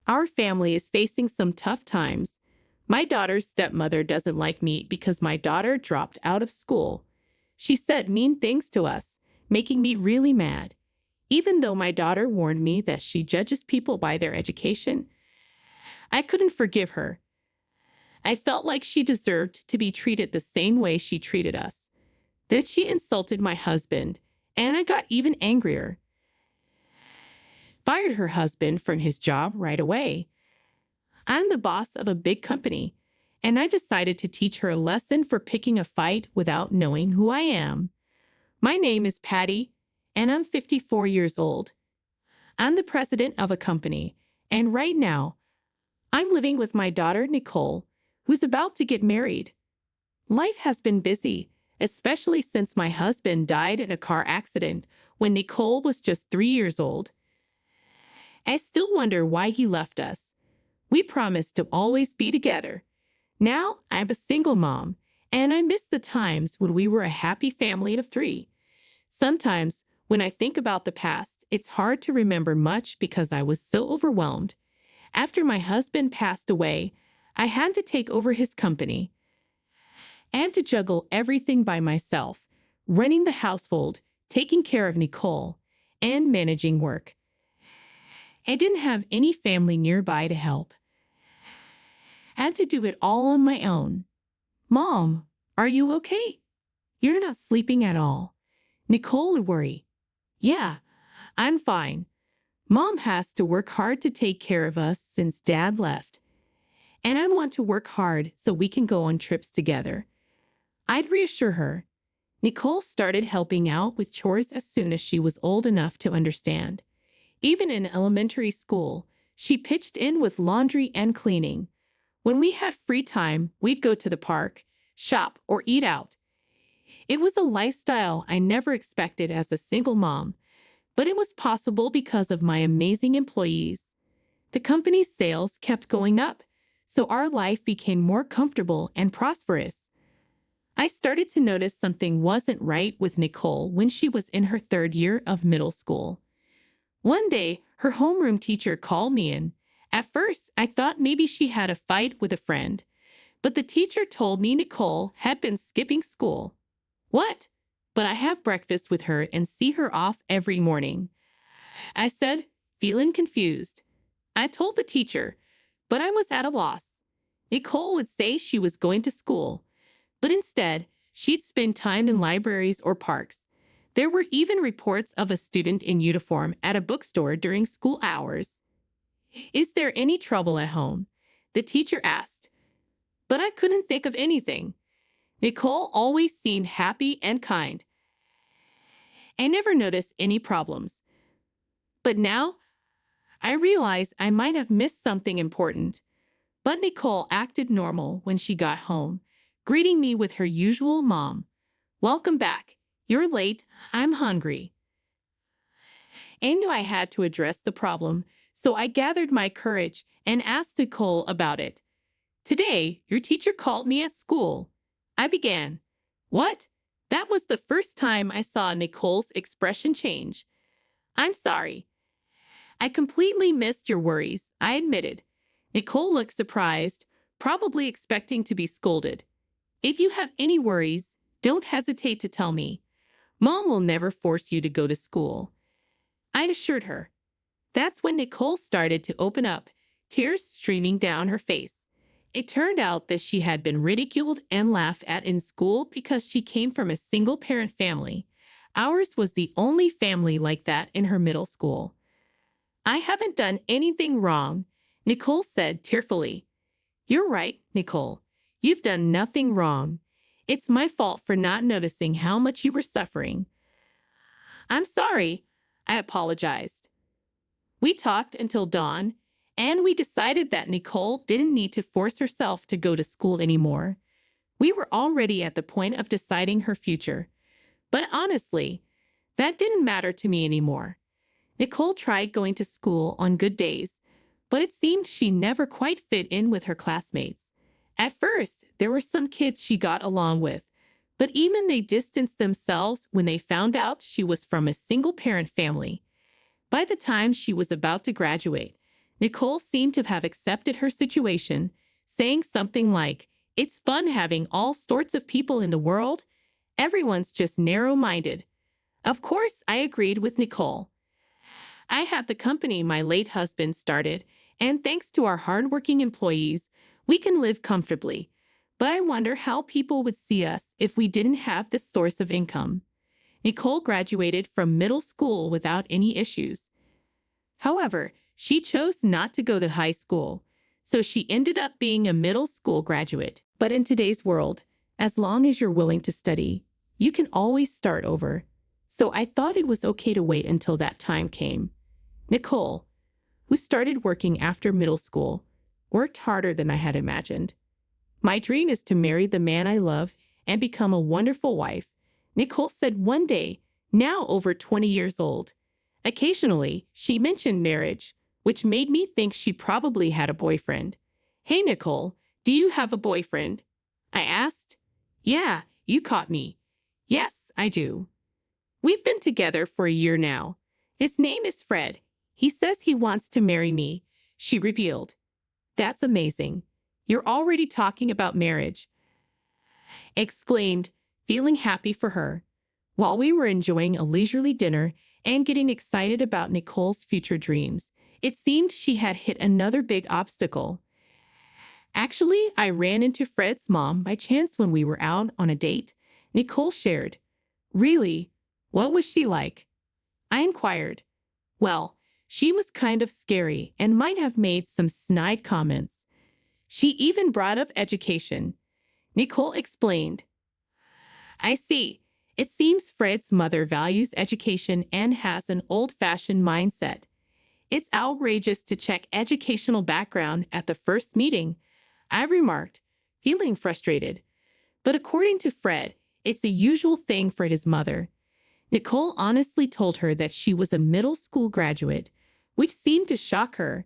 Our family is facing some tough times. My daughter's stepmother doesn't like me because my daughter dropped out of school. She said mean things to us, making me really mad. Even though my daughter warned me that she judges people by their education, I couldn't forgive her. I felt like she deserved to be treated the same way she treated us. Then she insulted my husband, and I got even angrier. Fired her husband from his job right away. I'm the boss of a big company, and I decided to teach her a lesson for picking a fight without knowing who I am. My name is Patty, and I'm 54 years old. I'm the president of a company, and right now, I'm living with my daughter, Nicole, who's about to get married. Life has been busy, especially since my husband died in a car accident when Nicole was just 3 years old. I still wonder why he left us. We promised to always be together. Now I'm a single mom, and I miss the times when we were a happy family of three. Sometimes, when I think about the past, it's hard to remember much because I was so overwhelmed. After my husband passed away, I had to take over his company and to juggle everything by myself, running the household, taking care of Nicole, and managing work. I didn't have any family nearby to help. I had to do it all on my own. Mom, are you okay? You're not sleeping at all. Nicole would worry. Yeah, I'm fine. Mom has to work hard to take care of us since Dad left. And I want to work hard so we can go on trips together. I'd reassure her. Nicole started helping out with chores as soon as she was old enough to understand. Even in elementary school, she pitched in with laundry and cleaning. When we had free time, we'd go to the park, shop, or eat out. It was a lifestyle I never expected as a single mom, but it was possible because of my amazing employees. The company's sales kept going up, so our life became more comfortable and prosperous. I started to notice something wasn't right with Nicole when she was in her 3rd year of middle school. One day, her homeroom teacher called me in. At first, I thought maybe she had a fight with a friend, but the teacher told me Nicole had been skipping school. What? But I have breakfast with her and see her off every morning. I said, feeling confused. I told the teacher, but I was at a loss. Nicole would say she was going to school, but instead, she'd spend time in libraries or parks. There were even reports of a student in uniform at a bookstore during school hours. Is there any trouble at home? The teacher asked, but I couldn't think of anything. Nicole always seemed happy and kind. I never noticed any problems. But now, I realize I might have missed something important. But Nicole acted normal when she got home, greeting me with her usual mom. Welcome back. You're late. I'm hungry. I knew I had to address the problem, so I gathered my courage and asked Nicole about it. Today, your teacher called me at school. I began. What? That was the first time I saw Nicole's expression change. I'm sorry. I completely missed your worries, I admitted. Nicole looked surprised, probably expecting to be scolded. If you have any worries, don't hesitate to tell me. Mom will never force you to go to school. I assured her. That's when Nicole started to open up, tears streaming down her face. It turned out that she had been ridiculed and laughed at in school because she came from a single-parent family. Ours was the only family like that in her middle school. I haven't done anything wrong, Nicole said tearfully. You're right, Nicole. You've done nothing wrong. It's my fault for not noticing how much you were suffering. I'm sorry, I apologized. We talked until dawn, and we decided that Nicole didn't need to force herself to go to school anymore. We were already at the point of deciding her future. But honestly, that didn't matter to me anymore. Nicole tried going to school on good days, but it seemed she never quite fit in with her classmates. At first, there were some kids she got along with, but even they distanced themselves when they found out she was from a single-parent family. By the time she was about to graduate, Nicole seemed to have accepted her situation, saying something like, "It's fun having all sorts of people in the world. Everyone's just narrow-minded." Of course, I agreed with Nicole. I have the company my late husband started, and thanks to our hardworking employees, we can live comfortably. But I wonder how people would see us if we didn't have this source of income. Nicole graduated from middle school without any issues. However, she chose not to go to high school, so she ended up being a middle school graduate. But in today's world, as long as you're willing to study, you can always start over. So I thought it was okay to wait until that time came. Nicole, who started working after middle school, worked harder than I had imagined. My dream is to marry the man I love and become a wonderful wife, Nicole said one day, now over 20 years old. Occasionally, she mentioned marriage, which made me think she probably had a boyfriend. "Hey, Nicole, do you have a boyfriend?" I asked. "Yeah, you caught me. Yes, I do. We've been together for a year now. His name is Fred. He says he wants to marry me," she revealed. "That's amazing. You're already talking about marriage," exclaimed, feeling happy for her. While we were enjoying a leisurely dinner and getting excited about Nicole's future dreams, it seemed she had hit another big obstacle. "Actually, I ran into Fred's mom by chance when we were out on a date," Nicole shared. "Really? What was she like?" I inquired. "Well, she was kind of scary and might have made some snide comments. She even brought up education," Nicole explained. "I see. It seems Fred's mother values education and has an old-fashioned mindset. It's outrageous to check educational background at the first meeting," I remarked, feeling frustrated. But according to Fred, it's a usual thing for his mother. Nicole honestly told her that she was a middle school graduate, which seemed to shock her.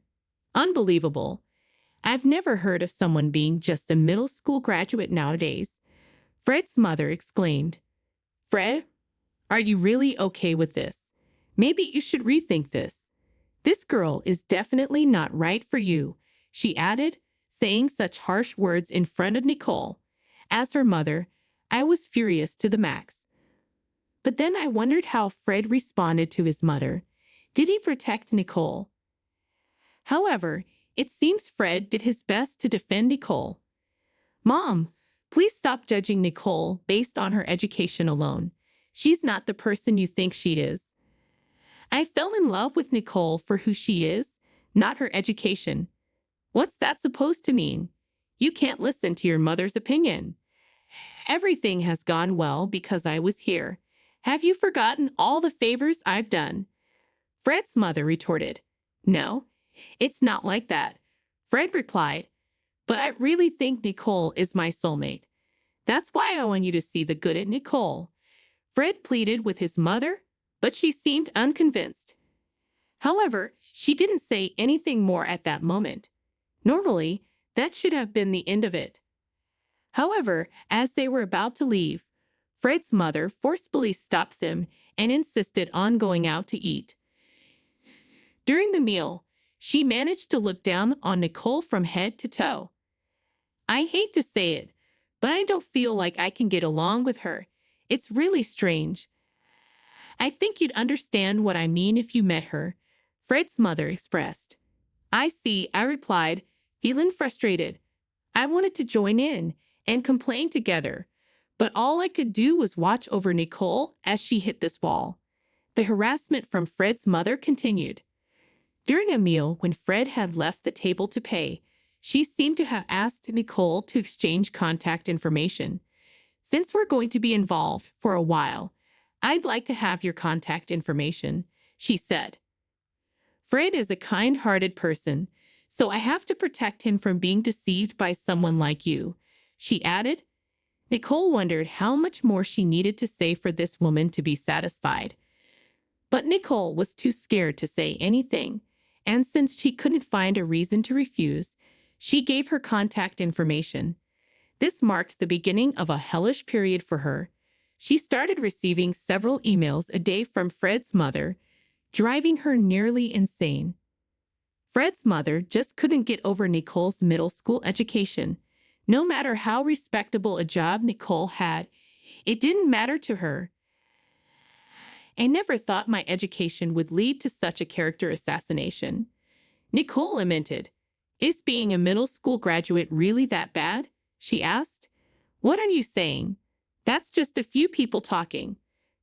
Unbelievable. I've never heard of someone being just a middle school graduate nowadays, Fred's mother exclaimed. "Fred, are you really okay with this? Maybe you should rethink this. This girl is definitely not right for you," she added, saying such harsh words in front of Nicole. As her mother, I was furious to the max. But then I wondered how Fred responded to his mother. Did he protect Nicole? However, it seems Fred did his best to defend Nicole. "Mom, please stop judging Nicole based on her education alone. She's not the person you think she is." I fell in love with Nicole for who she is, not her education. What's that supposed to mean? You can't listen to your mother's opinion. Everything has gone well because I was here. Have you forgotten all the favors I've done? Fred's mother retorted. "No, it's not like that," Fred replied. "But I really think Nicole is my soulmate. That's why I want you to see the good in Nicole." Fred pleaded with his mother, but she seemed unconvinced. However, she didn't say anything more at that moment. Normally, that should have been the end of it. However, as they were about to leave, Fred's mother forcefully stopped them and insisted on going out to eat. During the meal, she managed to look down on Nicole from head to toe. I hate to say it, but I don't feel like I can get along with her. It's really strange. I think you'd understand what I mean if you met her, Fred's mother expressed. "I see," I replied, feeling frustrated. I wanted to join in and complain together, but all I could do was watch over Nicole as she hit this wall. The harassment from Fred's mother continued. During a meal, when Fred had left the table to pay, she seemed to have asked Nicole to exchange contact information. "Since we're going to be involved for a while, I'd like to have your contact information," she said. "Fred is a kind-hearted person, so I have to protect him from being deceived by someone like you," she added. Nicole wondered how much more she needed to say for this woman to be satisfied. But Nicole was too scared to say anything, and since she couldn't find a reason to refuse, she gave her contact information. This marked the beginning of a hellish period for her. She started receiving several emails a day from Fred's mother, driving her nearly insane. Fred's mother just couldn't get over Nicole's middle school education. No matter how respectable a job Nicole had, it didn't matter to her. I never thought my education would lead to such a character assassination. Nicole lamented. Is being a middle school graduate really that bad? She asked. What are you saying? That's just a few people talking.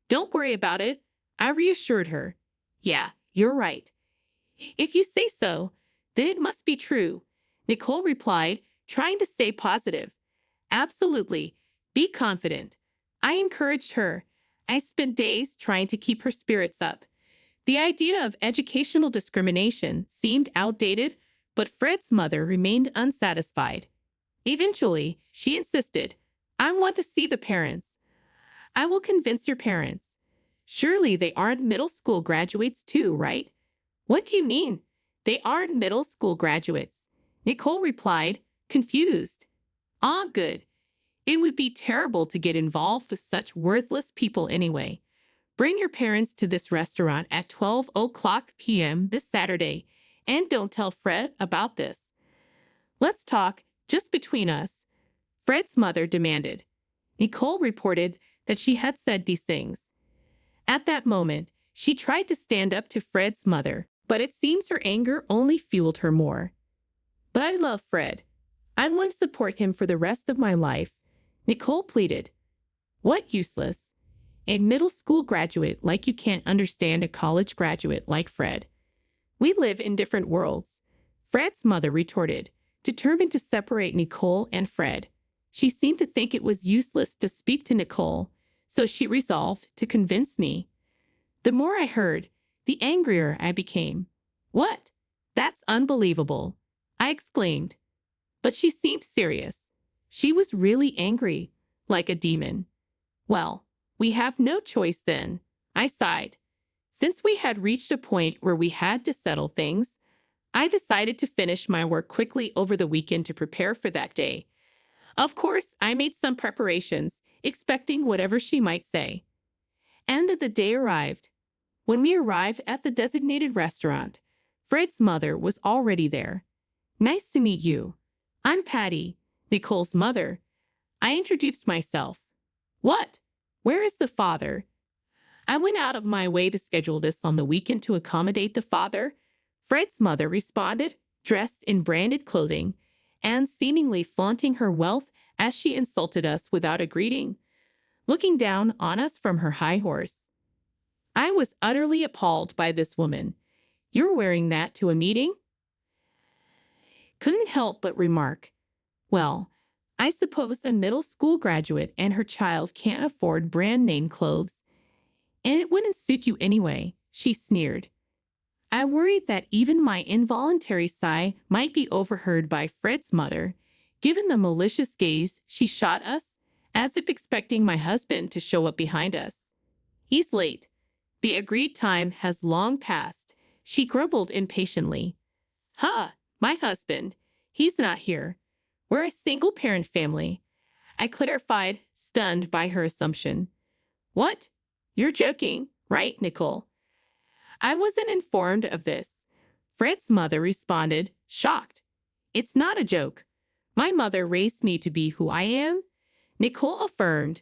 Don't worry about it, I reassured her. Yeah, you're right. If you say so, then it must be true, Nicole replied, trying to stay positive. Absolutely. Be confident. I encouraged her. I spent days trying to keep her spirits up. The idea of educational discrimination seemed outdated, but Fred's mother remained unsatisfied. Eventually, she insisted, I want to see the parents. I will convince your parents. Surely they aren't middle school graduates too, right? What do you mean? They aren't middle school graduates, Nicole replied, confused. Ah, good. It would be terrible to get involved with such worthless people anyway. Bring your parents to this restaurant at 12 p.m. this Saturday, and don't tell Fred about this. Let's talk, just between us, Fred's mother demanded. Nicole reported that she had said these things. At that moment, she tried to stand up to Fred's mother, but it seems her anger only fueled her more. But I love Fred. I want to support him for the rest of my life, Nicole pleaded. What useless? A middle school graduate like you can't understand a college graduate like Fred. We live in different worlds, Fred's mother retorted, determined to separate Nicole and Fred. She seemed to think it was useless to speak to Nicole, so she resolved to convince me. The more I heard, the angrier I became. What? That's unbelievable, I exclaimed. But she seemed serious. She was really angry, like a demon. Well, we have no choice then, I sighed. Since we had reached a point where we had to settle things, I decided to finish my work quickly over the weekend to prepare for that day. Of course, I made some preparations, expecting whatever she might say. And the day arrived. When we arrived at the designated restaurant, Fred's mother was already there. Nice to meet you. I'm Patty, Nicole's mother. I introduced myself. What? Where is the father? I went out of my way to schedule this on the weekend to accommodate the father, Fred's mother responded, dressed in branded clothing and seemingly flaunting her wealth as she insulted us without a greeting, looking down on us from her high horse. I was utterly appalled by this woman. You're wearing that to a meeting? Couldn't help but remark, well, I suppose a middle school graduate and her child can't afford brand name clothes. And it wouldn't suit you anyway, she sneered. I worried that even my involuntary sigh might be overheard by Fred's mother, given the malicious gaze she shot us, as if expecting my husband to show up behind us. He's late. The agreed time has long passed, she grumbled impatiently. My husband. He's not here. We're a single-parent family, I clarified, stunned by her assumption. What? You're joking, right, Nicole? I wasn't informed of this, Fred's mother responded, shocked. It's not a joke. My mother raised me to be who I am, Nicole affirmed.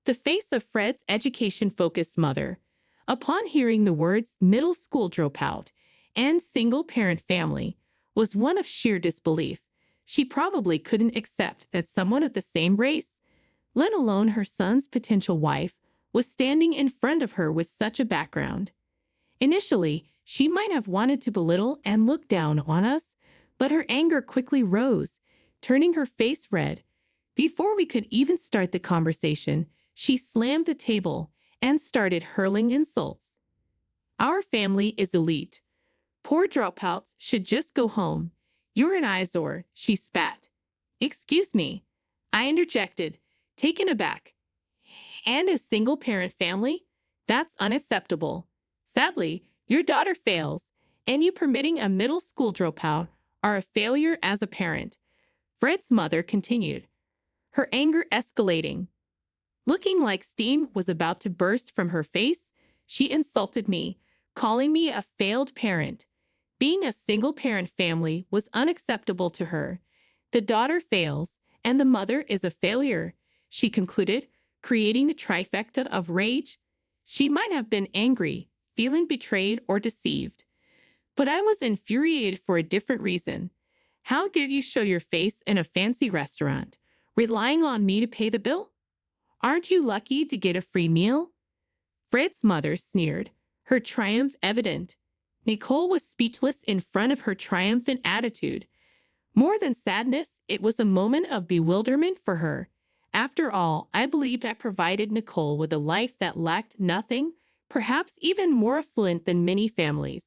The face of Fred's education-focused mother, upon hearing the words middle school dropout and single-parent family, was one of sheer disbelief. She probably couldn't accept that someone of the same race, let alone her son's potential wife, was standing in front of her with such a background. Initially, she might have wanted to belittle and look down on us, but her anger quickly rose, turning her face red. Before we could even start the conversation, she slammed the table and started hurling insults. Our family is elite. Poor dropouts should just go home. You're an eyesore, she spat. Excuse me, I interjected, taken aback. And a single-parent family? That's unacceptable. Sadly, your daughter fails, and you permitting a middle school dropout are a failure as a parent, Fred's mother continued, her anger escalating. Looking like steam was about to burst from her face, she insulted me, calling me a failed parent. Being a single-parent family was unacceptable to her. The daughter fails, and the mother is a failure, she concluded, creating a trifecta of rage. She might have been angry, feeling betrayed or deceived. But I was infuriated for a different reason. How dare you show your face in a fancy restaurant, relying on me to pay the bill? Aren't you lucky to get a free meal? Fred's mother sneered, her triumph evident. Nicole was speechless in front of her triumphant attitude. More than sadness, it was a moment of bewilderment for her. After all, I believed I provided Nicole with a life that lacked nothing, perhaps even more affluent than many families.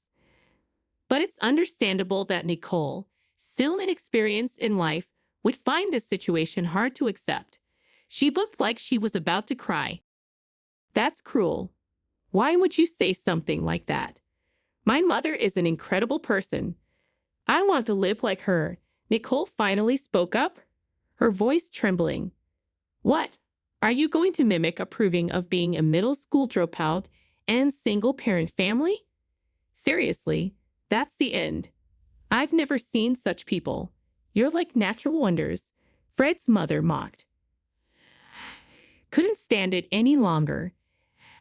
But it's understandable that Nicole, still inexperienced in life, would find this situation hard to accept. She looked like she was about to cry. That's cruel. Why would you say something like that? My mother is an incredible person. I want to live like her. Nicole finally spoke up, her voice trembling. What? Are you going to mimic approving of being a middle school dropout and single-parent family? Seriously, that's the end. I've never seen such people. You're like natural wonders, Fred's mother mocked. Couldn't stand it any longer.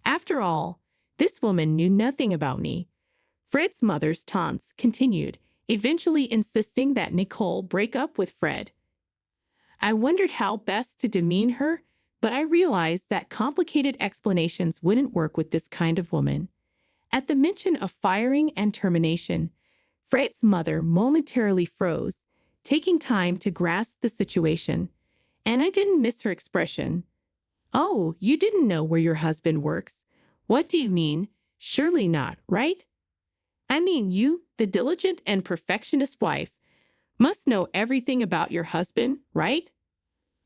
After all, this woman knew nothing about me. Fred's mother's taunts continued, eventually insisting that Nicole break up with Fred. I wondered how best to demean her, but I realized that complicated explanations wouldn't work with this kind of woman. At the mention of firing and termination, Fred's mother momentarily froze, taking time to grasp the situation, and I didn't miss her expression. Oh, you didn't know where your husband works. What do you mean? Surely not, right? I mean, you, the diligent and perfectionist wife, must know everything about your husband, right?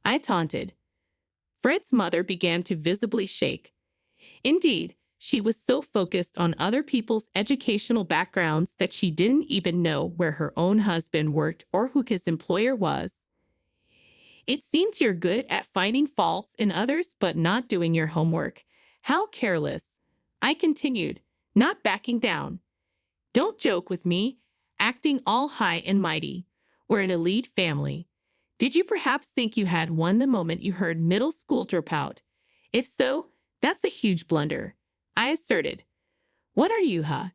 I taunted. Fred's mother began to visibly shake. Indeed, she was so focused on other people's educational backgrounds that she didn't even know where her own husband worked or who his employer was. It seems you're good at finding faults in others but not doing your homework. How careless. I continued, not backing down. Don't joke with me, acting all high and mighty. We're an elite family. Did you perhaps think you had won the moment you heard middle school dropout? If so, that's a huge blunder, I asserted. What are you, huh?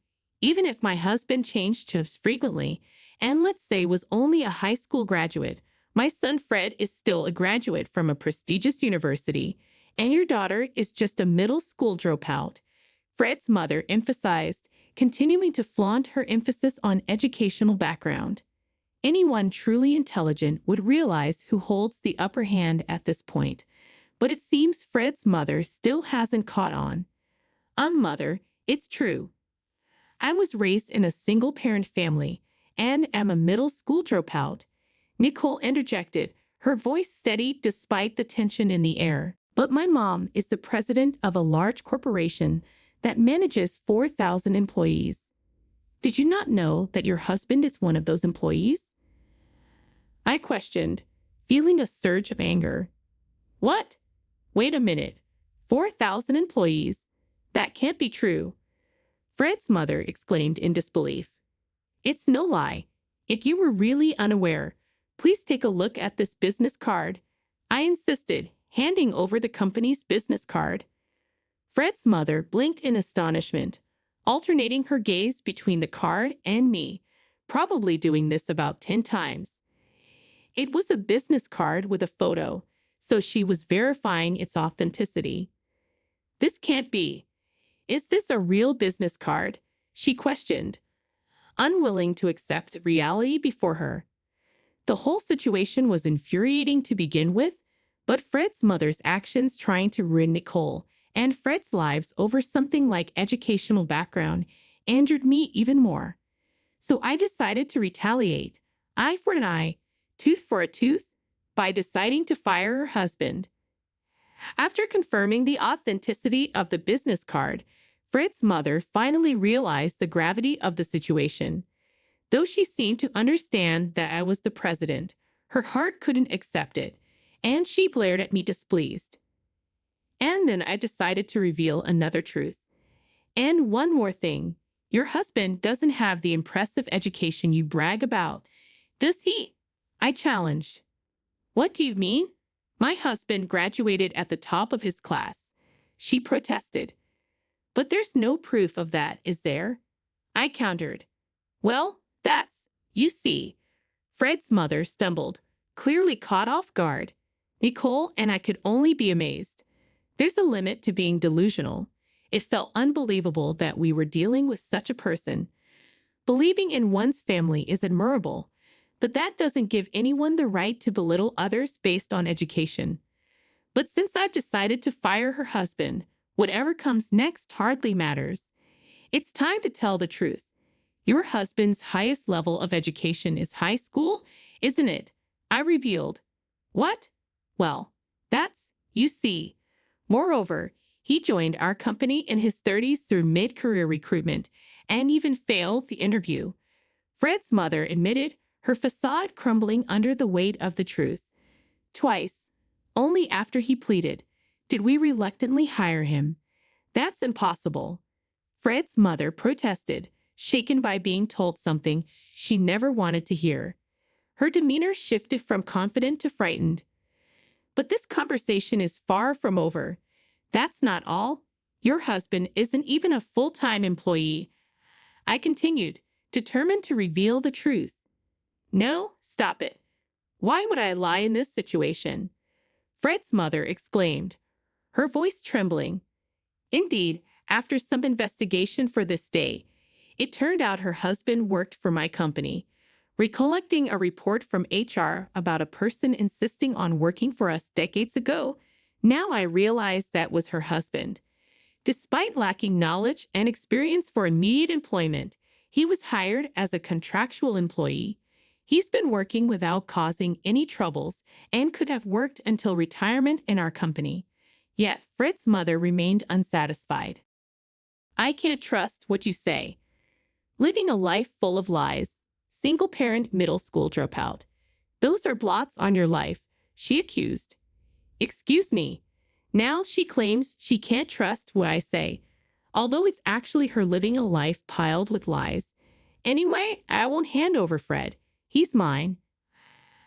Even if my husband changed jobs frequently, and let's say was only a high school graduate, my son Fred is still a graduate from a prestigious university, and your daughter is just a middle school dropout. Fred's mother emphasized, continuing to flaunt her emphasis on educational background. Anyone truly intelligent would realize who holds the upper hand at this point, but it seems Fred's mother still hasn't caught on. Mother, it's true. I was raised in a single-parent family and am a middle school dropout. Nicole interjected, her voice steady despite the tension in the air. But my mom is the president of a large corporation that manages 4,000 employees. Did you not know that your husband is one of those employees? I questioned, feeling a surge of anger. What? Wait a minute. 4,000 employees? That can't be true. Fred's mother exclaimed in disbelief. It's no lie. If you were really unaware, please take a look at this business card. I insisted, handing over the company's business card. Fred's mother blinked in astonishment, alternating her gaze between the card and me, probably doing this about 10 times. It was a business card with a photo, so she was verifying its authenticity. This can't be. Is this a real business card? She questioned, unwilling to accept reality before her. The whole situation was infuriating to begin with, but Fred's mother's actions trying to ruin Nicole and Fred's lives over something like educational background angered me even more. So I decided to retaliate, eye for an eye, tooth for a tooth, by deciding to fire her husband. After confirming the authenticity of the business card, Fred's mother finally realized the gravity of the situation. Though she seemed to understand that I was the president, her heart couldn't accept it, and she glared at me displeased. And then I decided to reveal another truth. And one more thing, Your husband doesn't have the impressive education you brag about, does he? I challenged. What do you mean? My husband graduated at the top of his class. She protested. But there's no proof of that, is there? I countered. Well, you see. Fred's mother stumbled, clearly caught off guard. Nicole and I could only be amazed. There's a limit to being delusional. It felt unbelievable that we were dealing with such a person. Believing in one's family is admirable, but that doesn't give anyone the right to belittle others based on education. But since I've decided to fire her husband, whatever comes next hardly matters. It's time to tell the truth. Your husband's highest level of education is high school, isn't it? I revealed. What? Well, you see. Moreover, he joined our company in his 30s through mid-career recruitment and even failed the interview. Fred's mother admitted, her facade crumbling under the weight of the truth. Twice, only after he pleaded, did we reluctantly hire him. That's impossible. Fred's mother protested, shaken by being told something she never wanted to hear. Her demeanor shifted from confident to frightened. But this conversation is far from over. That's not all. Your husband isn't even a full-time employee. I continued, determined to reveal the truth. No, stop it. Why would I lie in this situation? Fred's mother exclaimed, her voice trembling. Indeed, after some investigation for this day, it turned out her husband worked for my company. Recollecting a report from HR about a person insisting on working for us decades ago, now I realized that was her husband. Despite lacking knowledge and experience for immediate employment, he was hired as a contractual employee. He's been working without causing any troubles and could have worked until retirement in our company. Yet Fred's mother remained unsatisfied. I can't trust what you say. Living a life full of lies. Single-parent middle school dropout. Those are blots on your life, she accused. Excuse me. Now she claims she can't trust what I say, although it's actually her living a life piled with lies. Anyway, I won't hand over Fred. He's mine.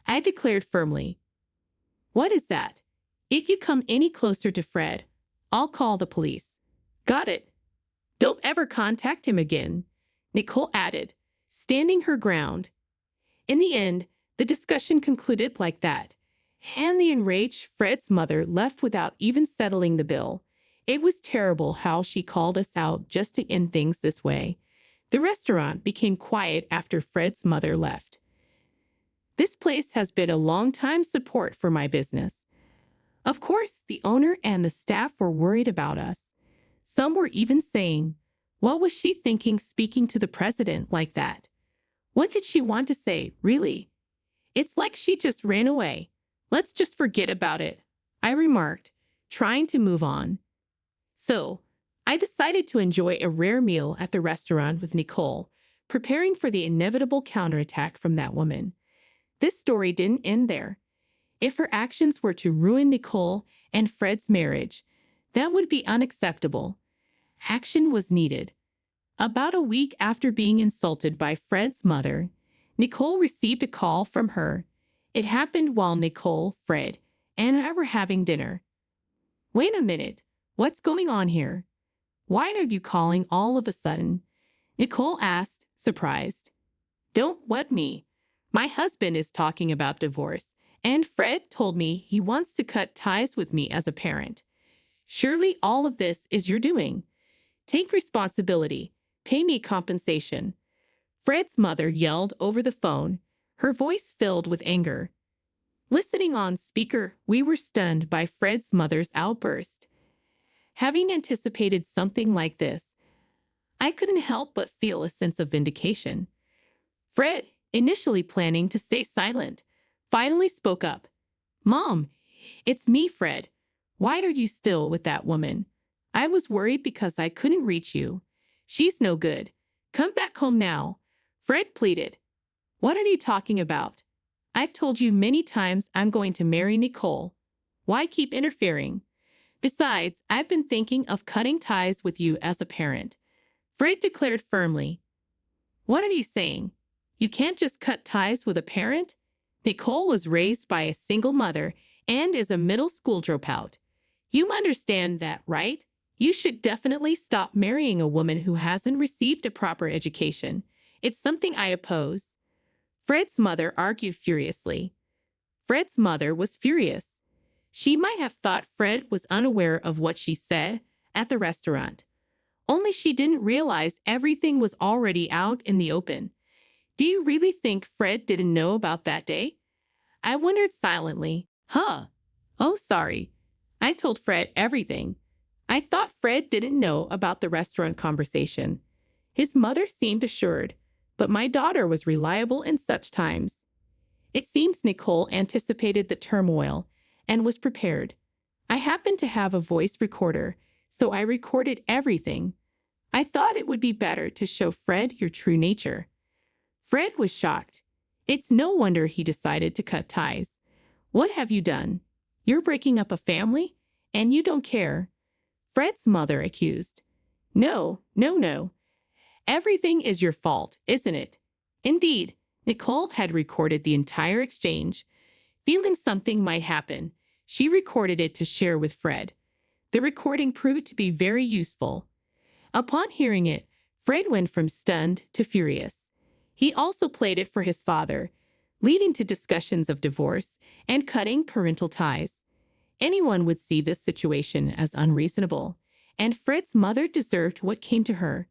I declared firmly. What is that? If you come any closer to Fred, I'll call the police. Got it. Don't ever contact him again, Nicole added, standing her ground. In the end, the discussion concluded like that, and the enraged Fred's mother left without even settling the bill. It was terrible how she called us out just to end things this way. The restaurant became quiet after Fred's mother left. This place has been a long-time support for my business. Of course, the owner and the staff were worried about us. Some were even saying, what was she thinking speaking to the president like that? What did she want to say, really? It's like she just ran away. Let's just forget about it, I remarked, trying to move on. So, I decided to enjoy a rare meal at the restaurant with Nicole, preparing for the inevitable counterattack from that woman. This story didn't end there. If her actions were to ruin Nicole and Fred's marriage, that would be unacceptable. Action was needed. About a week after being insulted by Fred's mother, Nicole received a call from her. It happened while Nicole, Fred, and I were having dinner. Wait a minute, what's going on here? Why are you calling all of a sudden? Nicole asked, surprised. Don't what me? My husband is talking about divorce, and Fred told me he wants to cut ties with me as a parent. Surely all of this is your doing. Take responsibility. Pay me compensation. Fred's mother yelled over the phone, her voice filled with anger. Listening on speaker, we were stunned by Fred's mother's outburst. Having anticipated something like this, I couldn't help but feel a sense of vindication. Fred, initially planning to stay silent, finally spoke up. Mom, it's me, Fred. Why are you still with that woman? I was worried because I couldn't reach you. She's no good. Come back home now. Fred pleaded. What are you talking about? I've told you many times I'm going to marry Nicole. Why keep interfering? Besides, I've been thinking of cutting ties with you as a parent. Fred declared firmly. What are you saying? You can't just cut ties with a parent? Nicole was raised by a single mother and is a middle school dropout. You understand that, right? You should definitely stop marrying a woman who hasn't received a proper education. It's something I oppose. Fred's mother argued furiously. Fred's mother was furious. She might have thought Fred was unaware of what she said at the restaurant. Only she didn't realize everything was already out in the open. Do you really think Fred didn't know about that day? I wondered silently. Huh. Oh, sorry. I told Fred everything. I thought Fred didn't know about the restaurant conversation. His mother seemed assured, but my daughter was reliable in such times. It seems Nicole anticipated the turmoil and was prepared. I happened to have a voice recorder, so I recorded everything. I thought it would be better to show Fred your true nature. Fred was shocked. It's no wonder he decided to cut ties. What have you done? You're breaking up a family, and you don't care. Fred's mother accused. No, no, no. Everything is your fault, isn't it? Indeed, Nicole had recorded the entire exchange. Feeling something might happen, she recorded it to share with Fred. The recording proved to be very useful. Upon hearing it, Fred went from stunned to furious. He also played it for his father, leading to discussions of divorce and cutting parental ties. Anyone would see this situation as unreasonable, and Fred's mother deserved what came to her.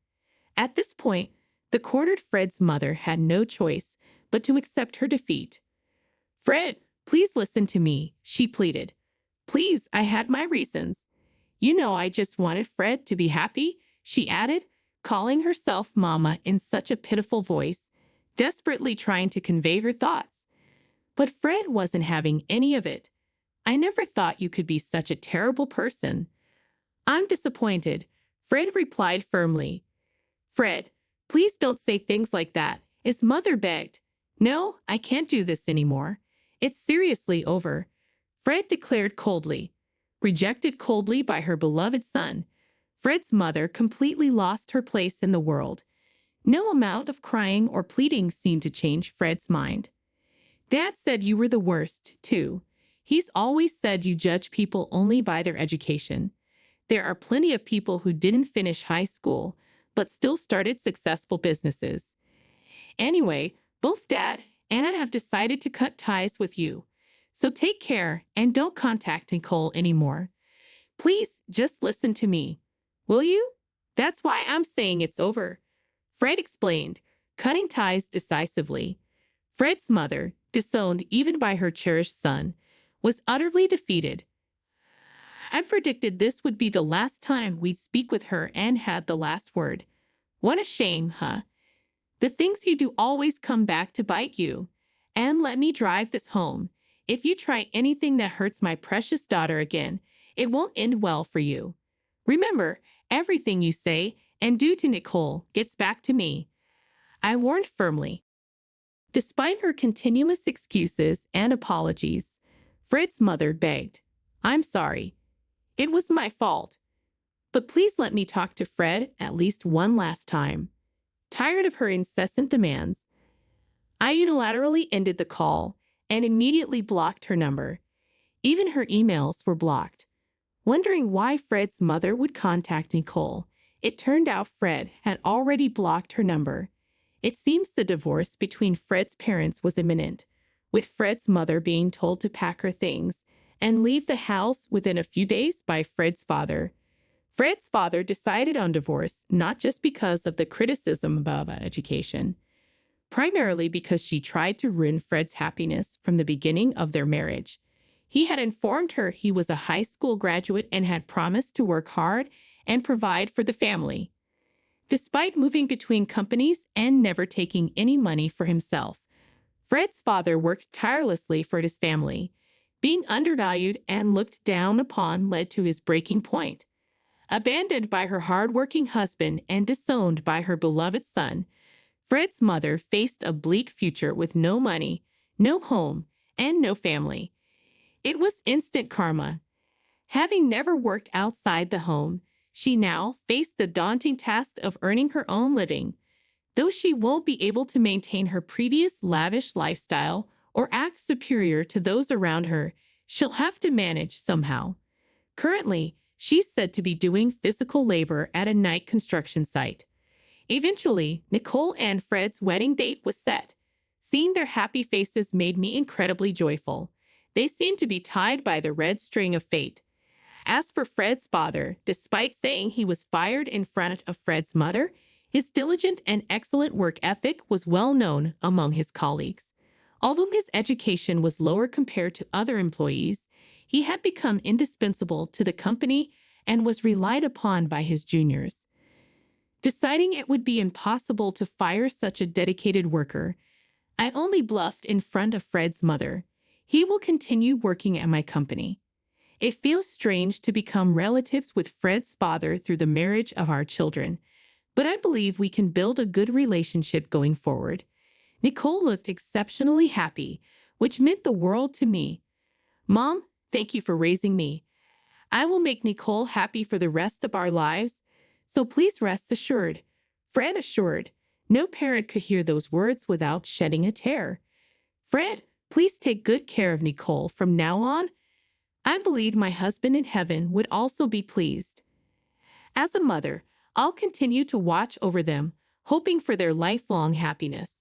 At this point, the cornered Fred's mother had no choice but to accept her defeat. Fred, please listen to me, she pleaded. Please, I had my reasons. You know I just wanted Fred to be happy, she added, calling herself Mama in such a pitiful voice, desperately trying to convey her thoughts. But Fred wasn't having any of it. I never thought you could be such a terrible person. I'm disappointed, Fred replied firmly. Fred, please don't say things like that, his mother begged. No, I can't do this anymore. It's seriously over, Fred declared coldly. Rejected coldly by her beloved son, Fred's mother completely lost her place in the world. No amount of crying or pleading seemed to change Fred's mind. Dad said you were the worst, too. He's always said you judge people only by their education. There are plenty of people who didn't finish high school, but still started successful businesses. Anyway, both Dad and I have decided to cut ties with you. So take care and don't contact Nicole anymore. Please just listen to me. Will you? That's why I'm saying it's over, Fred explained, cutting ties decisively. Fred's mother, disowned even by her cherished son, was utterly defeated. I predicted this would be the last time we'd speak with her and had the last word. What a shame, huh? The things you do always come back to bite you. And let me drive this home. If you try anything that hurts my precious daughter again, it won't end well for you. Remember, everything you say and do to Nicole gets back to me, I warned firmly. Despite her continuous excuses and apologies, Fred's mother begged, I'm sorry. It was my fault. But please let me talk to Fred at least one last time. Tired of her incessant demands, I unilaterally ended the call and immediately blocked her number. Even her emails were blocked. Wondering why Fred's mother would contact Nicole, it turned out Fred had already blocked her number. It seems the divorce between Fred's parents was imminent, with Fred's mother being told to pack her things and leave the house within a few days by Fred's father. Fred's father decided on divorce not just because of the criticism about education, primarily because she tried to ruin Fred's happiness from the beginning of their marriage. He had informed her he was a high school graduate and had promised to work hard and provide for the family. Despite moving between companies and never taking any money for himself, Fred's father worked tirelessly for his family. Being undervalued and looked down upon led to his breaking point. Abandoned by her hard-working husband and disowned by her beloved son, Fred's mother faced a bleak future with no money, no home, and no family. It was instant karma. Having never worked outside the home, She now faced the daunting task of earning her own living. Though she won't be able to maintain her previous lavish lifestyle or act superior to those around her, she'll have to manage somehow. Currently, she's said to be doing physical labor at a night construction site. Eventually, Nicole and Fred's wedding date was set. Seeing their happy faces made me incredibly joyful. They seemed to be tied by the red string of fate. As for Fred's father, despite saying he was fired in front of Fred's mother, his diligent and excellent work ethic was well known among his colleagues. Although his education was lower compared to other employees, he had become indispensable to the company and was relied upon by his juniors. Deciding it would be impossible to fire such a dedicated worker, I only bluffed in front of Fred's mother. He will continue working at my company. It feels strange to become relatives with Fred's father through the marriage of our children, but I believe we can build a good relationship going forward. Nicole looked exceptionally happy, which meant the world to me. Mom, thank you for raising me. I will make Nicole happy for the rest of our lives, so please rest assured. Fred assured. No parent could hear those words without shedding a tear. Fred, please take good care of Nicole from now on. I believe my husband in heaven would also be pleased. As a mother, I'll continue to watch over them, hoping for their lifelong happiness.